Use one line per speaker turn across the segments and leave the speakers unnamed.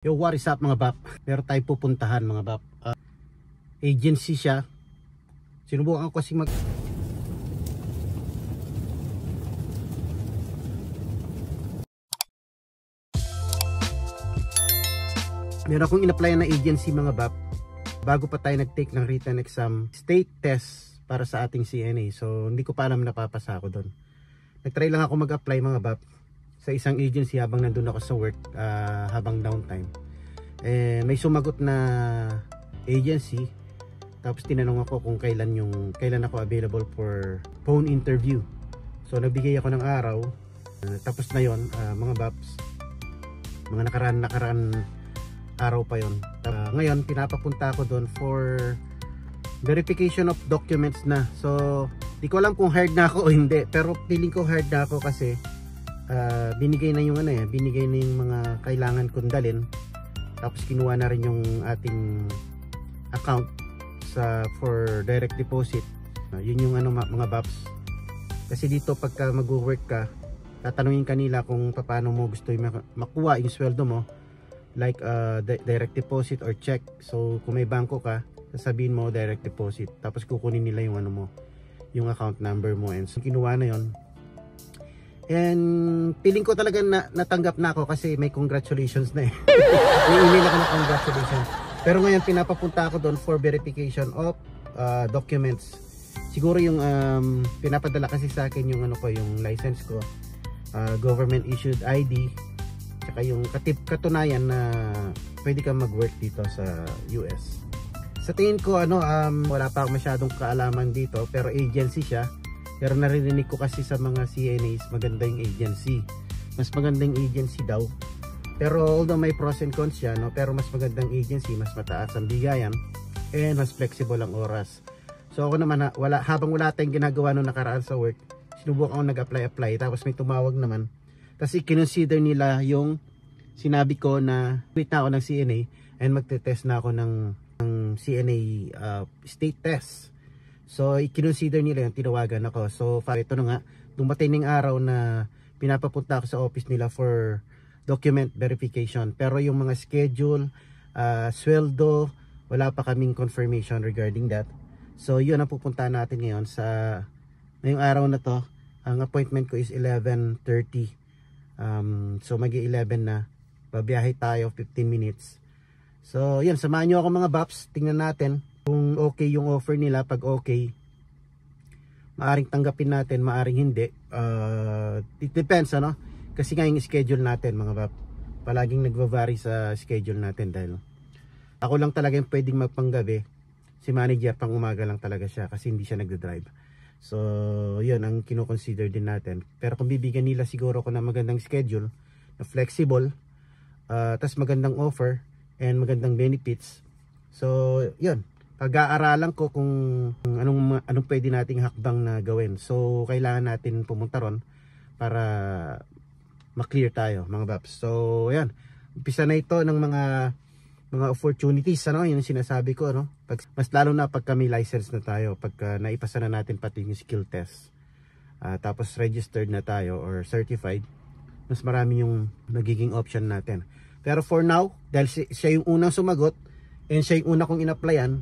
Yo, what is up mga bap? Meron tayong pupuntahan mga bap. Agency siya. Sinubukan ko kasi meron akong in-applyan na agency mga bap. Bago pa tayo nag-take ng written exam, state test para sa ating CNA. So hindi ko pa alam napapasa ako doon. Nag-try lang ako mag-apply mga bap sa isang agency habang nandun ako sa work, habang downtime. May sumagot na agency, tapos tinanong ako kung kailan ako available for phone interview. So nagbigay ako ng araw, tapos na yon, mga baps, mga nakaraan araw pa yon. Ngayon pinapapunta ako doon for verification of documents na. So di ko alam kung hired na ako o hindi, pero feeling ko hired na ako kasi binigay na yung binigay na yung mga kailangan kong dalhin. Tapos kinuha na rin yung ating account for direct deposit. Yun yung mga baps. Kasi dito pagka mag-work ka, tatanungin kanila kung paano mo gusto makuha yung sweldo mo, like direct deposit or check. So kung may bangko ka, sasabihin mo direct deposit, tapos kukunin nila yung yung account number mo, and so kinuha na yon. And feeling ko talaga natanggap na ako kasi may congratulations na may email ako na congratulations. Pero ngayon pinapapunta ako doon for verification of documents. Siguro yung pinapadala kasi sa akin yung yung license ko, government issued ID, saka yung katunayan na pwede kang mag-work dito sa US. Sa tingin ko wala pa akong masyadong kaalaman dito, pero agency siya. Pero naririnig ko kasi sa mga CNAs, maganda yung agency. Mas magandang agency daw. Pero although may pros and cons siya, pero mas magandang agency, mas mataas ang bigayan, and mas flexible ang oras. So ako naman, habang wala tayong ginagawa nung nakaraan sa work, sinubukan ako nag-apply, tapos may tumawag naman. Kasi kinonsider nila yung sinabi ko na quit na ako ng CNA and magte-test na ako ng CNA state test. So i-consider nila yung tinawagan ako. So ito na nga, dumating ng araw na pinapapunta ako sa office nila for document verification. Pero yung mga schedule, sweldo, wala pa kaming confirmation regarding that. So yun ang pupuntahan natin ngayon ngayong araw na to. Ang appointment ko is 11:30. So mag-11 na. Babiyahe tayo 15 minutes. So yun, samahan nyo ako mga baps. Tingnan natin kung okay yung offer nila. Pag okay, maaring tanggapin natin, maaring hindi. It depends kasi nga yung schedule natin mga bap, palaging nagva-vary sa schedule natin, dahil ako lang talaga yung pwedeng magpanggabi, si manager pang umaga lang talaga siya kasi hindi siya nagda-drive. So yun ang kino-consider din natin. Pero kung bibigyan nila siguro ko na magandang schedule na flexible, tas magandang offer and magandang benefits, so yun, pag-aaralan ko kung anong pwede nating hakbang na gawin. So kailangan natin pumunta ron para ma-clear tayo mga baps. So ayan, umpisa na ito ng mga opportunities, yung sinasabi ko, mas lalo na pagka may license na tayo, pagka naipasa na natin pati yung skill test, tapos registered na tayo or certified, mas marami yung nagiging option natin. Pero for now, dahil siya yung unang sumagot and siya yung una kong in-applyan,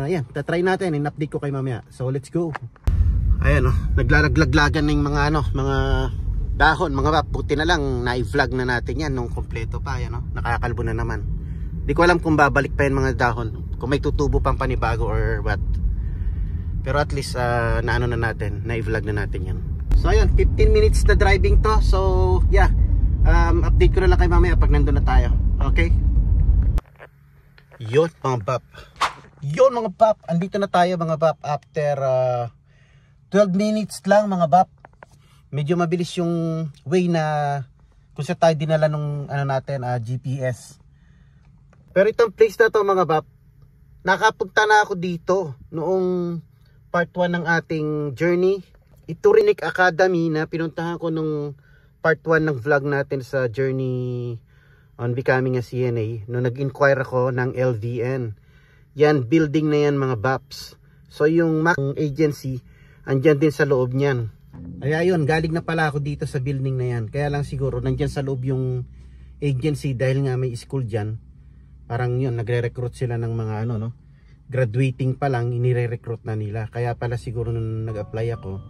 yan, tatry natin, in-update ko kay mamaya. So let's go. Ayan naglalaglagan ng mga dahon mga bap. Buti na lang na-vlog na natin yan nung kompleto pa. Nakakalbo na naman. Di ko alam kung babalik pa yung mga dahon, kung may tutubo pang panibago or what. Pero at least na natin, na-vlog na natin yan. So ayan, 15 minutes na driving to. So yeah, update ko na lang kay mamaya pag nandun na tayo. Okay? Yun mga bap. Yun mga bap, andito na tayo mga bap after 12 minutes lang mga bap. Medyo mabilis yung way na kung saan tayo dinala nung natin, GPS. Pero itong place na to mga bap, nakapunta na ako dito noong part 1 ng ating journey. Iturinik Academy na pinuntahan ko nung part 1 ng vlog natin sa journey on becoming a CNA. Nung nag-inquire ako ng LVN. Yan, building na yan mga baps. So yung MAC agency, andyan din sa loob niyan. Kaya yun, galing na pala ako dito sa building na yan. Kaya lang siguro nandyan sa loob yung agency dahil nga may school dyan. Parang yun, nagre-recruit sila ng mga ano, no? Graduating pa lang, inire-recruit na nila. Kaya pala siguro nung nag-apply ako,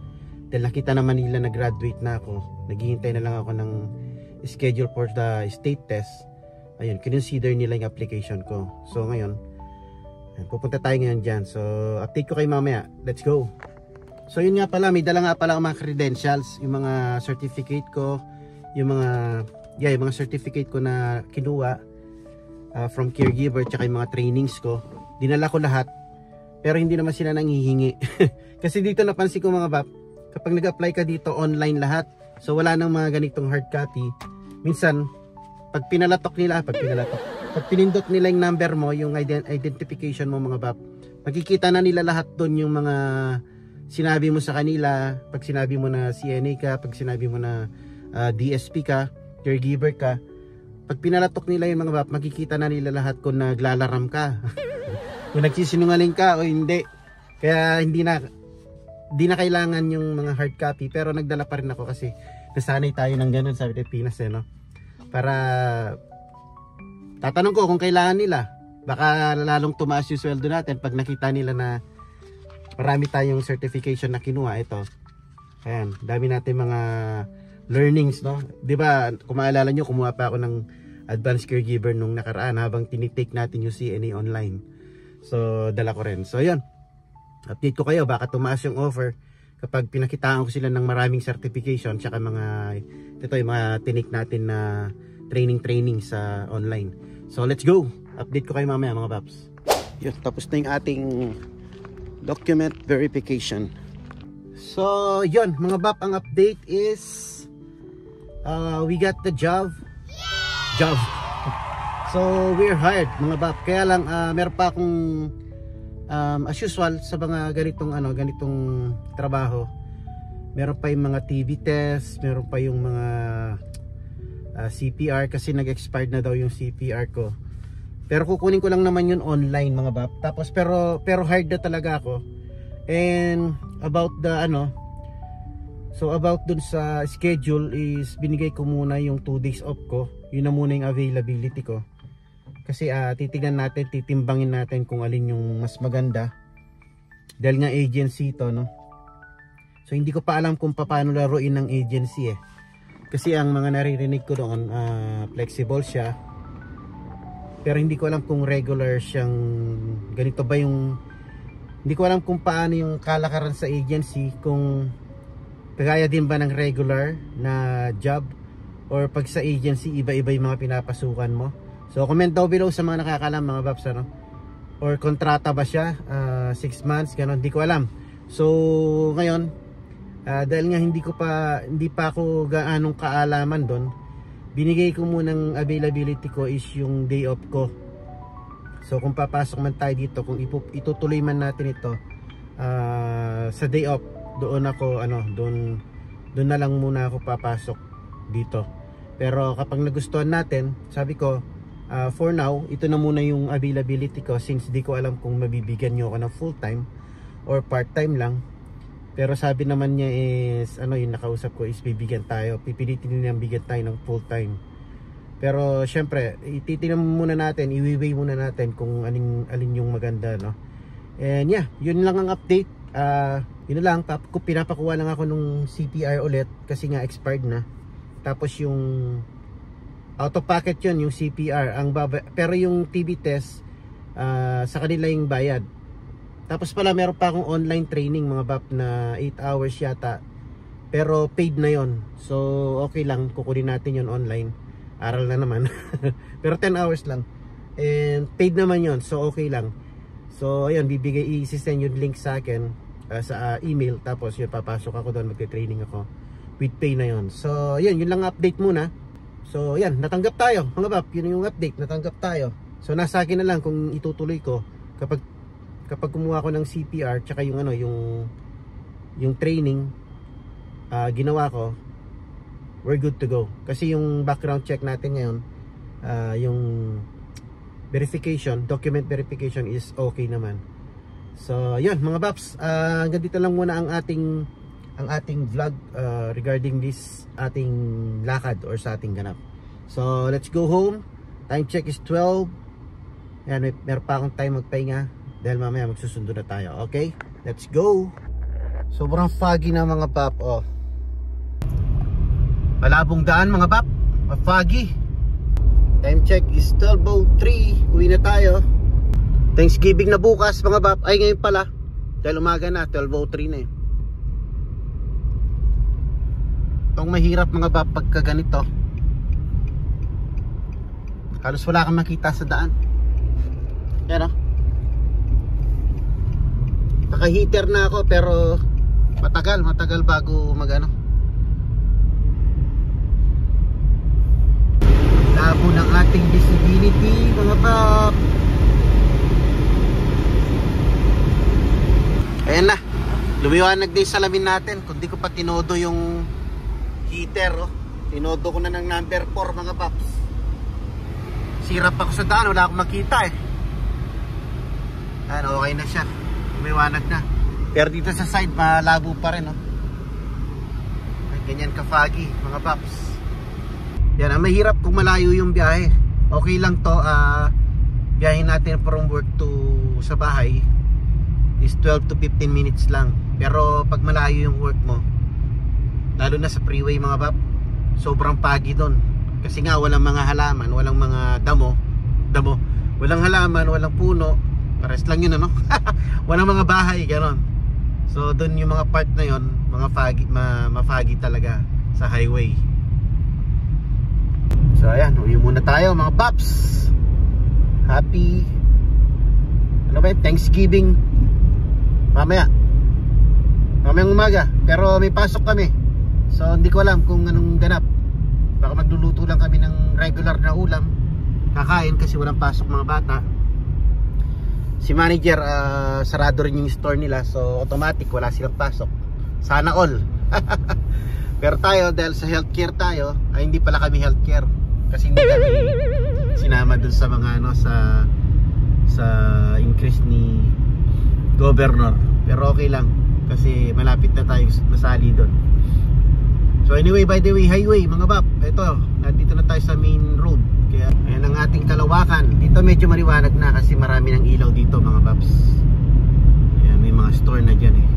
dahil nakita naman nila na graduate na ako, naghihintay na lang ako ng schedule for the state test. Ayun, kinonsider nila yung application ko. So ngayon, pupunta tayo ngayon dyan. So update ko kayo mamaya. Let's go. So yun nga pala, may dala nga pala ang mga credentials, yung mga certificate ko, yung mga certificate ko na kinuha from caregiver, tsaka yung mga trainings ko. Dinala ko lahat, pero hindi naman sila nanghihingi. Kasi dito napansin ko mga bap, kapag nag-apply ka dito online lahat, so wala nang mga ganitong hard copy. Minsan pag pinindot nila yung number mo, yung identification mo mga bap, makikita na nila lahat doon yung mga sinabi mo sa kanila. Pag sinabi mo na CNA ka, pag sinabi mo na DSP ka, caregiver ka, pag pinalatok nila yung mga bap, makikita na nila lahat kung naglalaram ka. Kung nagsisinungaling ka o hindi. Kaya hindi na kailangan yung mga hard copy, pero nagdala pa rin ako kasi nasanay tayo ng ganun sa Pilipinas no? Para tatanong ko kung kailangan nila, baka lalong tumaas yung sweldo natin pag nakita nila na marami tayong certification na kinuha. Ito, ayan, dami natin mga learnings, no? Diba, kung maalala nyo, kumuha pa ako ng advanced caregiver nung nakaraan habang tinitake natin yung CNA online. So dala ko rin. So yun, update ko kayo, baka tumaas yung offer kapag pinakitaan ko sila ng maraming certification, tsaka ito yung mga tinake natin na training sa online. So let's go, update ko kayo mamaya mga paps. Yun, tapos na yung ating document verification. So yun mga bap, ang update is we got the job. So we're hired mga bap. Kaya lang meron pa akong as usual sa mga ganitong trabaho, meron pa yung mga TB test, meron pa yung mga CPR kasi nag-expired na daw yung CPR ko. Pero kukunin ko lang naman yun online mga bap. Tapos pero hired na talaga ako. And about the so about dun sa schedule is binigay ko muna yung 2 days off ko. Yun na muna yung availability ko. Kasi titignan natin, titimbangin natin kung alin yung mas maganda. Dahil nga agency ito, no? So hindi ko pa alam kung paano laruin ng agency eh. Kasi ang mga naririnig ko doon, flexible siya. Pero hindi ko alam kung regular siyang ganito ba yung... Hindi ko alam kung paano yung kalakaran sa agency, kung kagaya din ba ng regular na job, or pag sa agency iba-iba yung mga pinapasukan mo. So comment down below sa mga nakakalam mga paps, ano? Or kontrata ba siya, 6 months, gano'n, hindi ko alam. So ngayon, dahil nga hindi pa ako gaanong kaalaman doon, binigay ko munang availability ko is yung day off ko. So kung papasok man tayo dito, kung itutuloy man natin ito sa day off, doon na lang muna ako papasok dito. Pero kapag nagustuhan natin, sabi ko, for now, ito na muna yung availability ko, since di ko alam kung mabibigyan nyo ako ng full time or part time lang. Pero sabi naman niya is, yung nakausap ko is pipilitin niya bigyan tayo ng full time. Pero syempre, ititingnan muna natin, i-weigh muna natin kung alin yung maganda, no? And yeah, yun lang ang update. Yun lang, pinapakuha lang ako nung CPR ulit kasi nga expired na. Tapos yung out of pocket yun, yung CPR pero yung TB test sa kanila yung bayad. Tapos pala meron pa akong online training mga bap na 8 hours yata, pero paid na yon. So okay lang, kukunin natin yon online, aral na naman. Pero 10 hours lang and paid naman yon, so okay lang. So ayun, i-send yung link sa akin sa email, tapos yun, papasok ako doon, magte-training ako with pay na yon. So yun lang update muna. So yan, natanggap tayo mga bap, yun yung update, natanggap tayo. So nasa akin na lang kung itutuloy ko kapag kumuha ko ng CPR tsaka yung yung training ginawa ko, we're good to go. Kasi yung background check natin ngayon, yung verification, document verification is okay naman. So yun mga paps, hanggang dito lang muna ang ating vlog regarding this ating lakad or sa ating ganap. So let's go home. Time check is 12. Yan, meron pa akong time magpahinga dahil mamaya magsusundo na tayo. Okay, let's go. Sobrang foggy na mga pap. Oh, malabong daan mga pap, foggy. Time check is 12:03. Uwi na tayo. Thanksgiving na bukas mga pap. Ay ngayon pala, dahil umaga na, 12:03 na eh. Itong mahirap mga pap pagka ganito, halos wala kang makita sa daan. Yan o, naka-heater na ako pero matagal bago magano. Labo ng ating visibility mga pap. Ayan na, lumiwanag din salamin natin. Kung di ko pa tinodo yung heater, oh. Tinodo ko na ng number 4 mga paps. Sirap ako sa daan, wala akong makita eh. Ayan, okay na siya, lumiwanag na. Pero dito sa side, malabo pa rin, oh. Ganyan ka-foggy mga paps. Yan, ang mahirap kung malayo yung biyahe. Okay lang to, biyahin natin from work to sa bahay is 12 to 15 minutes lang. Pero pag malayo yung work mo, lalo na sa freeway mga pap, sobrang foggy doon. Kasi nga walang mga halaman, walang mga damo. Walang halaman, walang puno. Pares lang yun ano. Walang mga bahay, gano'n. So doon yung mga part na yun, mga foggy, ma-foggy talaga sa highway. So ayan, uwi muna tayo mga paps. Happy ano ba yun? Thanksgiving mamayang umaga. Pero may pasok kami, so hindi ko alam kung anong ganap. Baka magluluto lang kami ng regular na ulam, kakain kasi walang pasok mga bata. Si manager, sarado rin yung store nila, so automatic wala silang pasok. Sana all. Pero tayo, dahil sa healthcare tayo, ay hindi pala kami healthcare kasi hindi kami sinama dun sa mga ano, sa increase ni governor. Pero okay lang kasi malapit na tayo masali doon. So anyway, by the way, highway mga bab, ito, nandito na tayo sa main road. Kaya ayan ang ating kalawakan. Dito medyo maliwanag na kasi marami ng ilaw dito mga babs. Ayan, may mga store na dyan eh.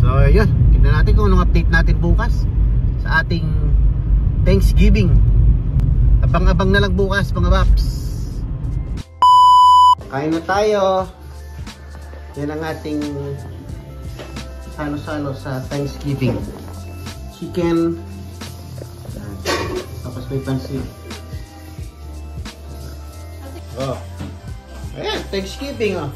So yun, tignan natin kung anong update natin bukas sa ating Thanksgiving. Abang-abang na lang bukas mga babs. Kain na tayo. Yan ang ating salo-salo sa Thanksgiving. Chicken. Tapos may pansit. Oh. Ayan, Thanksgiving oh.